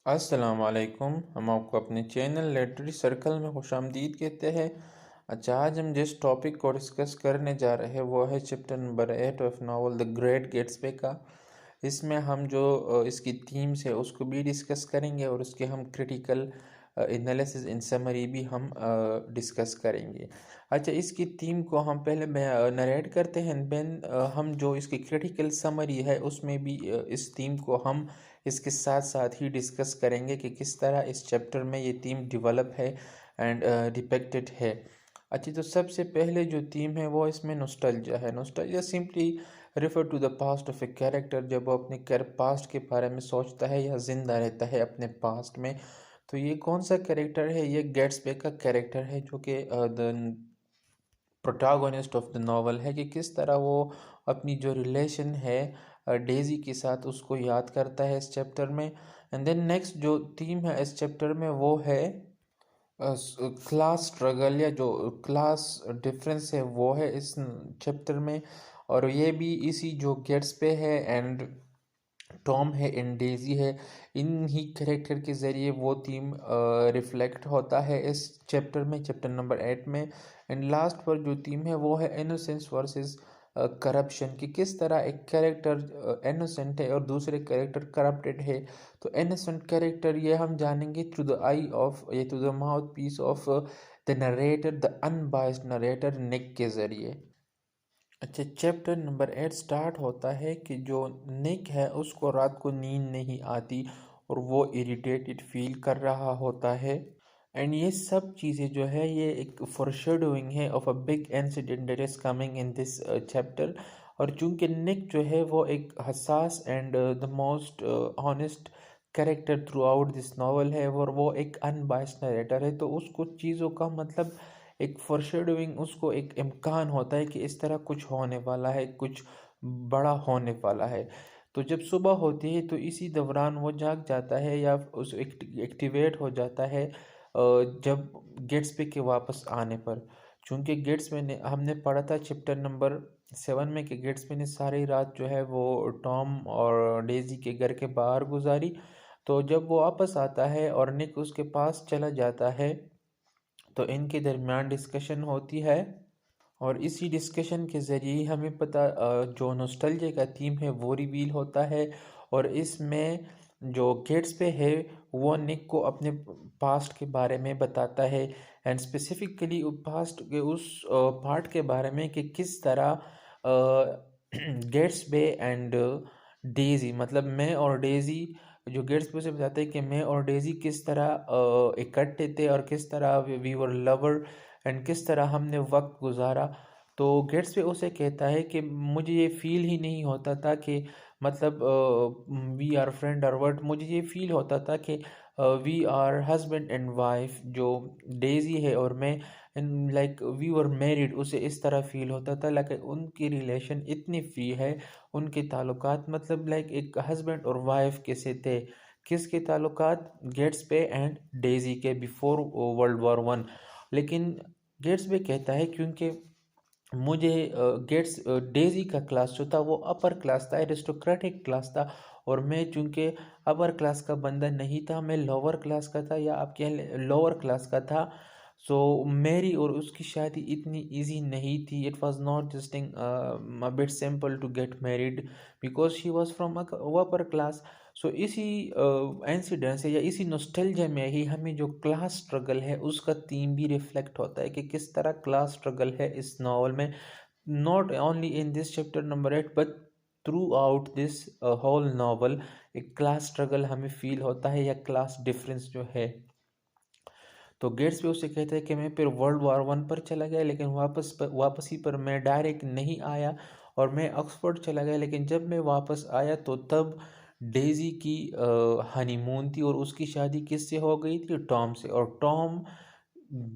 अस्सलाम वालेकुम। हम आपको अपने चैनल लिटरेरी सर्कल में खुशामदीद कहते हैं। अच्छा, आज हम जिस टॉपिक को डिस्कस करने जा रहे हैं वो है chapter number 8 of novel the Great Gatsby का। इसमें हम जो इसकी थीम्स है उसको भी डिस्कस करेंगे और उसके हम क्रिटिकल एनालिसिस इन समरी भी हम डिस्कस करेंगे। अच्छा, इसकी थीम को हम पहले नरेट करते हैं, देन हम जो इसकी क्रिटिकल समरी है उसमें भी इस थीम को हम इसके साथ साथ ही डिस्कस करेंगे कि किस तरह इस चैप्टर में ये थीम डेवलप है एंड डिपेक्टेड है। अच्छी, तो सबसे पहले जो थीम है वो इसमें नॉस्टैल्जिया है। Nostalgia simply refer to the past of a character. जब वो अपने पास्ट के बारे में सोचता है या जिंदा रहता है अपने पास्ट में, तो ये कौन सा कैरेक्टर है? ये गेट्सबे का कैरेक्टर है जो कि the protagonist of the novel है, कि किस तरह वो अपनी जो रिलेशन है डेजी के साथ उसको याद करता है इस चैप्टर में। एंड देन नेक्स्ट जो थीम है इस चैप्टर में वो है क्लास स्ट्रगल, या जो क्लास डिफरेंस है वो है इस चैप्टर में। और ये भी इसी जो गेट्स पे है एंड टॉम है एंड डेजी है, इन ही करेक्टर के ज़रिए वो थीम रिफ्लेक्ट होता है इस चैप्टर में, चैप्टर नंबर 8 में। एंड लास्ट पर जो थीम है वो है इनोसेंस वर्सेस करप्शन, कि किस तरह एक कैरेक्टर इनोसेंट है और दूसरे कैरेक्टर करप्टेड है। तो इनोसेंट कैरेक्टर ये हम जानेंगे थ्रू द आई ऑफ, ये through the mouthpiece of the narrator, the unbiased narrator Nick के ज़रिए। अच्छा, चैप्टर नंबर 8 स्टार्ट होता है कि जो निक है उसको रात को नींद नहीं आती और वो इरिटेटेड फील कर रहा होता है। एंड ये सब चीज़ें जो है ये एक फोरशेडोइंग है of a big incident that is coming in this chapter. और चूंकि निक जो है वो एक हसास and the most honest character throughout this novel है, और वो एक अनबायस्ड नरेटर है, तो उसको चीज़ों का मतलब एक फोरशेडोइंग, उसको एक इम्कान होता है कि इस तरह कुछ होने वाला है, कुछ बड़ा होने वाला है। तो जब सुबह होती है तो इसी दौरान वो जाग जाता है या उस एक्टिवेट हो जाता है जब गेट्सबे के वापस आने पर। चूंकि गेट्सबे ने, हमने पढ़ा था चैप्टर नंबर 7 में कि गेट्सबे ने सारी रात जो है वो टॉम और डेजी के घर के बाहर गुजारी। तो जब वो वापस आता है और निक उसके पास चला जाता है तो इनके दरमियान डिस्कशन होती है, और इसी डिस्कशन के ज़रिए हमें पता जो नॉस्टैल्जिया का थीम है वो रिवील होता है। और इसमें जो गेट्स पे है वो निक को अपने पास्ट के बारे में बताता है, एंड स्पेसिफिकली पास्ट के उस पार्ट के बारे में कि किस तरह गेट्स पे एंड डेजी, मतलब मैं और डेजी, जो गेट्स पे से बताते हैं कि मैं और डेजी किस तरह इकट्ठे थे और किस तरह वी वर लवर एंड किस तरह हमने वक्त गुजारा। तो गेट्स पे उसे कहता है कि मुझे ये फील ही नहीं होता था कि मतलब वी आर फ्रेंड और वर्ड, मुझे ये फील होता था कि we are husband and wife, जो डेजी है और मैं, in like we were married, उसे इस तरह फील होता था। लाइक उनकी रिलेशन इतनी फ्री है, उनके ताल्लुकात मतलब लाइक एक हस्बैंड और वाइफ कैसे थे। किसके ताल्लुकात? गेट्स पे एंड डेजी के, बिफोर वर्ल्ड वॉर 1। लेकिन गेट्स पे कहता है क्योंकि मुझे गेट्स डेजी का क्लास जो था वो अपर क्लास था, एरिस्टोक्रेटिक क्लास था, और मैं चूंकि अपर क्लास का बंदा नहीं था, मैं लोअर क्लास का था, या आप कह लें लोअर क्लास का था। सो मेरी और उसकी शादी इतनी इजी नहीं थी। It was not just a bit simple to get married because she was from upper class. So इसी इंसिडेंट से या इसी नॉस्टैल्जिया में ही हमें जो क्लास स्ट्रगल है उसका थीम भी रिफ्लेक्ट होता है कि किस तरह क्लास स्ट्रगल है इस नावल में, not only in this chapter number 8 but throughout this whole novel. एक क्लास स्ट्रगल हमें फील होता है या क्लास डिफरेंस जो है। तो गेट्स भी उसे कहते हैं कि मैं फिर वर्ल्ड वॉर 1 पर चला गया, लेकिन वापसी पर मैं डायरेक्ट नहीं आया, और मैं ऑक्सफोर्ड चला गया, लेकिन जब मैं वापस आया तो तब डेजी की हनीमून थी और उसकी शादी किससे हो गई थी? टॉम से। और टॉम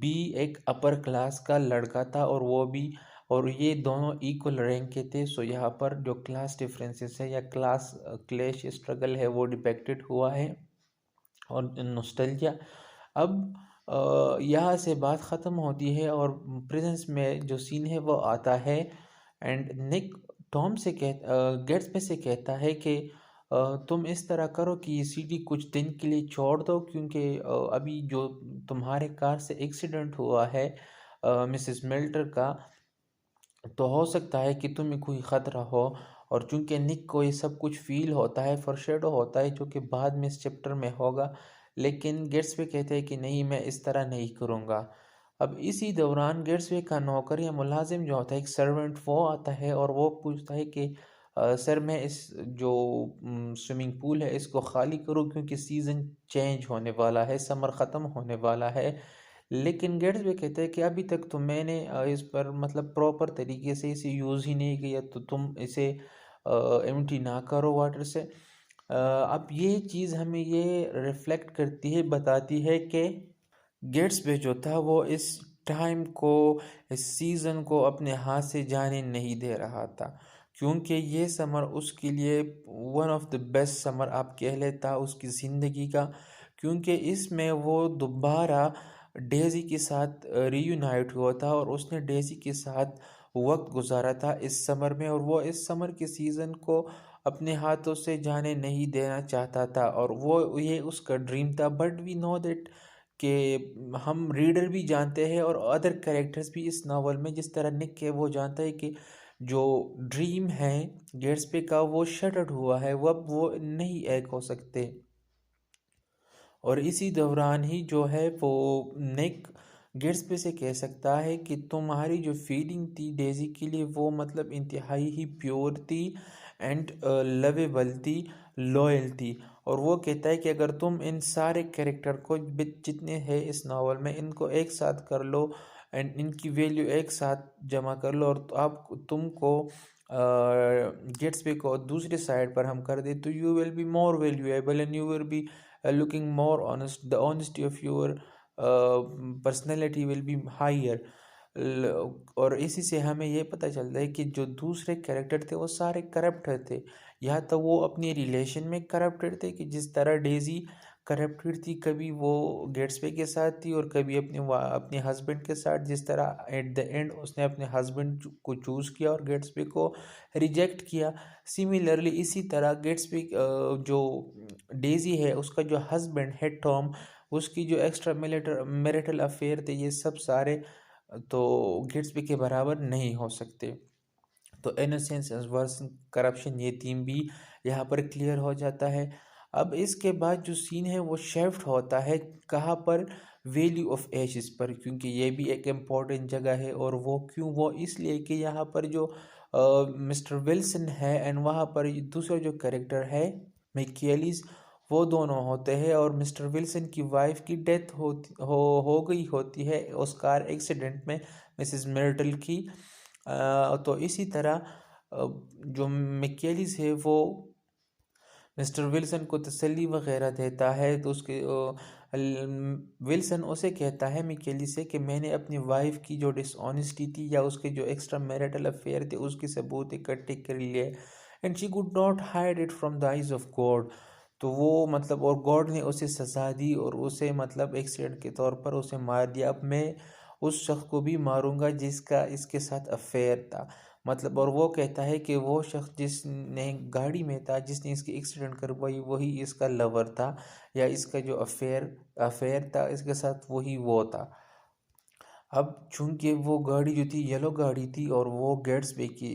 भी एक अपर क्लास का लड़का था, और वो भी, और ये दोनों इक्वल रैंक के थे। सो यहाँ पर जो क्लास डिफरेंसेस है या क्लास क्लेश स्ट्रगल है वो डिपेक्टेड हुआ है। और नॉस्टैल्जिया, अब यहाँ से बात ख़त्म होती है और प्रेजेंस में जो सीन है वो आता है। एंड निक टॉम से गेट्स में से कहता है कि तुम इस तरह करो कि ये सीडी कुछ दिन के लिए छोड़ दो, क्योंकि अभी जो तुम्हारे कार से एक्सीडेंट हुआ है मिसेस मिल्टर का, तो हो सकता है कि तुम्हें कोई ख़तरा हो। और चूंकि निक को ये सब कुछ फील होता है, फॉरशैडो होता है, जो कि बाद में इस चैप्टर में होगा, लेकिन गेट्सवे कहते हैं कि नहीं, मैं इस तरह नहीं करूँगा। अब इसी दौरान गेट्सवे का नौकर या मुलाजिम जो होता है, एक सर्वेंट, वो आता है और वो पूछता है कि सर, मैं इस जो स्विमिंग पूल है इसको ख़ाली करूँ, क्योंकि सीज़न चेंज होने वाला है, समर ख़त्म होने वाला है। लेकिन गेट्सबे कहते हैं कि अभी तक तो मैंने इस पर मतलब प्रॉपर तरीके से इसे यूज़ ही नहीं किया, तो तुम इसे एम्प्टी ना करो वाटर से। अब ये चीज़ हमें ये रिफ्लेक्ट करती है, बताती है कि गेट्सबे जो था वो इस टाइम को, इस सीज़न को अपने हाथ से जाने नहीं दे रहा था, क्योंकि ये समर उसके लिए one of the best summer आप कह लेता उसकी ज़िंदगी का, क्योंकि इसमें वो दोबारा डेज़ी के साथ रीयूनाइट हुआ था और उसने डेज़ी के साथ वक्त गुजारा था इस समर में, और वो इस समर के सीज़न को अपने हाथों से जाने नहीं देना चाहता था, और वो ये उसका ड्रीम था। बट वी नो दैट कि हम रीडर भी जानते हैं और अदर कैरेक्टर्स भी इस नावल में, जिस तरह निक के वो जानता है कि जो ड्रीम है गेट्सबे का वो शटर्ड हुआ है, वो अब वो नहीं एक हो सकते। और इसी दौरान ही जो है वो निक गेट्सबे से कह सकता है कि तुम्हारी जो फीलिंग थी डेज़ी के लिए, वो मतलब इंतहाई ही प्योर थी एंड लवेबल थी, लॉयल थी। और वो कहता है कि अगर तुम इन सारे कैरेक्टर को जितने हैं इस नावल में, इनको एक साथ कर लो एंड इनकी वैल्यू एक साथ जमा कर लो, और तो आप तुमको गेट्सबे को दूसरे साइड पर हम कर दे, तो you will be more valuable and you will be looking more honest, the honesty of your personality will be higher। और इसी से हमें ये पता चलता है कि जो दूसरे कैरेक्टर थे वो सारे करप्टेड थे, या तो वो अपनी रिलेशन में करप्टेड थे, कि जिस तरह डेजी करप्टेड थी, कभी वो गेट्सबे के साथ थी और कभी अपने हस्बैंड के साथ, जिस तरह एट द एंड उसने अपने हस्बैंड को चूज़ किया और गेट्सबे को रिजेक्ट किया। सिमिलरली इसी तरह गेट्सबे जो डेजी है उसका जो हस्बैंड है टॉम, उसकी जो एक्स्ट्रा मैरिटल अफेयर थे, ये सब सारे तो गेट्सबे के बराबर नहीं हो सकते। तो इनोसेंस वर्सन करप्शन, ये थीम भी यहाँ पर क्लियर हो जाता है। अब इसके बाद जो सीन है वो शिफ्ट होता है कहाँ पर, वैल्यू ऑफ एशेस पर, क्योंकि ये भी एक इम्पॉर्टेंट जगह है। और वो क्यों, वो इसलिए कि यहाँ पर जो मिस्टर विल्सन है एंड वहाँ पर दूसरा जो कैरेक्टर है मिकेलिस, वो दोनों होते हैं, और मिस्टर विल्सन की वाइफ की डेथ हो गई होती है उस कार एक्सीडेंट में, मिसेस मिर्टल की। तो इसी तरह जो मिकेलिस है वो मिस्टर विल्सन को तसल्ली वगैरह देता है, तो उसके विल्सन उसे कहता है मिकेली से कि मैंने अपनी वाइफ की जो डिसऑनेस्टी थी या उसके जो एक्स्ट्रा मैरिटल अफेयर थे उसके सबूत इकट्ठे कर लिए, and she could not hide it from the eyes of God. तो वो मतलब, और गॉड ने उसे सजा दी और उसे मतलब एक्सीडेंट के तौर पर उसे मार दिया। अब मैं उस शख्स को भी मारूंगा जिसका इसके साथ अफेयर था, मतलब। और वो कहता है कि वो शख्स जिसने गाड़ी में था, जिसने इसकी एक्सीडेंट करवाई, वही इसका लवर था, या इसका जो अफेयर अफेयर था इसके साथ, वही वो था। अब चूंकि वो गाड़ी जो थी येलो गाड़ी थी, और वो गेट्सबे की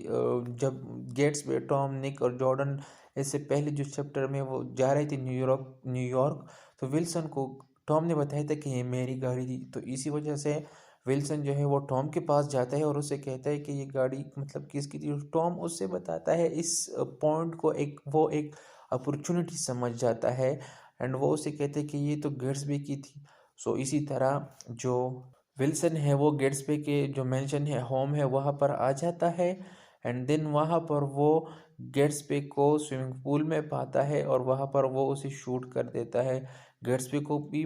जब गेट्सबे, टॉम, निक और जॉर्डन इससे पहले जो चैप्टर में वो जा रहे थे न्यूयॉर्क न्यूयॉर्क, तो विल्सन को टॉम ने बताया था कि ये मेरी गाड़ी थी। तो इसी वजह से विल्सन जो है वो टॉम के पास जाता है और उससे कहता है कि ये गाड़ी मतलब किसकी थी। टॉम उससे बताता है इस पॉइंट को, एक वो एक अपॉर्चुनिटी समझ जाता है, एंड वो उसे कहते हैं कि ये तो गेट्सबे की थी। सो इसी तरह जो विल्सन है वो गेट्सबे के जो मेंशन है, होम है, वहाँ पर आ जाता है, एंड देन वहाँ पर वो गेट्सबे को स्विमिंग पूल में पाता है और वहाँ पर वो उसे शूट कर देता है। गेट्सबे को भी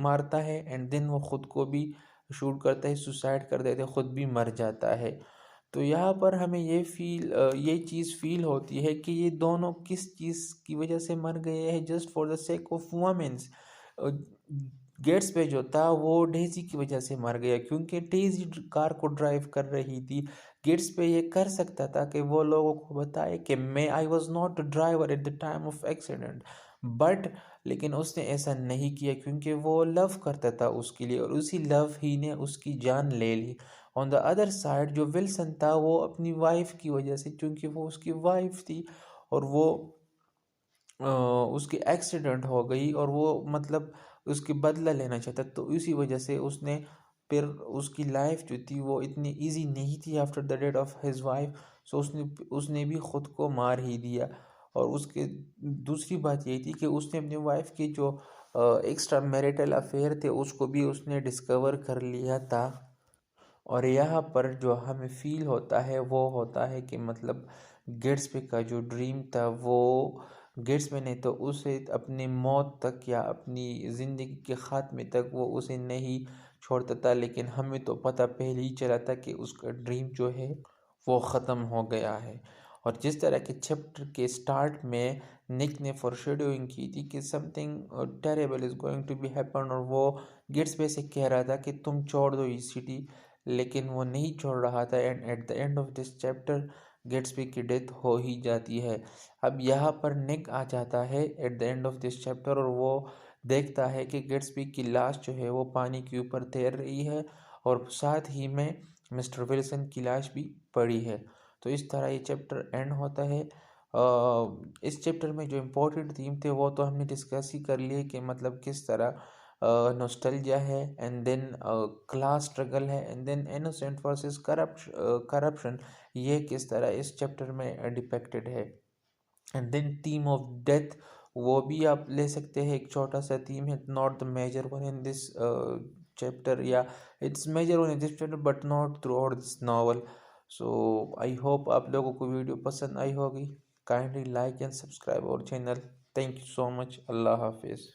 मारता है, एंड देन वो ख़ुद को भी शूट करता है, सुसाइड कर देता है, ख़ुद भी मर जाता है। तो यहाँ पर हमें ये चीज़ फील होती है कि ये दोनों किस चीज़ की वजह से मर गए हैं, just for the sake of womens. Gatsby जो था वो डेजी की वजह से मर गया, क्योंकि डेजी कार को ड्राइव कर रही थी। गेट्स पे ये कर सकता था कि वो लोगों को बताए कि मैं I was not driver at the time of accident, but लेकिन उसने ऐसा नहीं किया क्योंकि वो लव करता था उसके लिए, और उसी लव ही ने उसकी जान ले ली। ऑन द अदर साइड जो विल्सन था वो अपनी वाइफ की वजह से, क्योंकि वो उसकी वाइफ थी और वो उसकी एक्सीडेंट हो गई और वो मतलब उसकी बदला लेना चाहता, तो इसी वजह से उसने फिर उसकी लाइफ जो थी वो इतनी इजी नहीं थी after the death of his wife. So उसने भी ख़ुद को मार ही दिया। और उसके दूसरी बात यही थी कि उसने अपनी वाइफ की जो एक्स्ट्रा मैरिटल अफेयर थे उसको भी उसने डिस्कवर कर लिया था। और यहाँ पर जो हमें फील होता है वो होता है कि मतलब गेट्सबे का जो ड्रीम था वो गेट्सबे ने तो उसे अपनी मौत तक या अपनी ज़िंदगी के ख़ात्मे तक वो उसे नहीं छोड़ता था, लेकिन हमें तो पता पहले ही चला था कि उसका ड्रीम जो है वो ख़त्म हो गया है। और जिस तरह के चैप्टर के स्टार्ट में निक ने फॉरशेडोइंग की थी कि something terrible is going to be happen, और वो गेट्सबे से कह रहा था कि तुम छोड़ दो ये सिटी, लेकिन वो नहीं छोड़ रहा था। And at the end of this chapter Gatsby की डेथ हो ही जाती है। अब यहाँ पर निक आ जाता है at the end of this chapter, और वो देखता है कि गेट्सबी की लाश जो है वो पानी के ऊपर तैर रही है, और साथ ही में मिस्टर विल्सन की लाश भी पड़ी है। तो इस तरह ये चैप्टर एंड होता है। इस चैप्टर में जो इम्पोर्टेंट थीम थे वो तो हमने डिस्कस ही कर लिए कि मतलब किस तरह नॉस्टैल्जिया है, एंड देन क्लास स्ट्रगल है, and then innocent versus corruption, ये किस तरह इस चैप्टर में डिपेक्टेड है। And then theme of death, वो भी आप ले सकते हैं, एक छोटा सा थीम है, not the major one in this chapter, या it's major one in this chapter but not throughout this novel. So I hope आप लोगों को वीडियो पसंद आई होगी। Kindly like and subscribe our channel. Thank you so much. अल्लाह हाफिज़।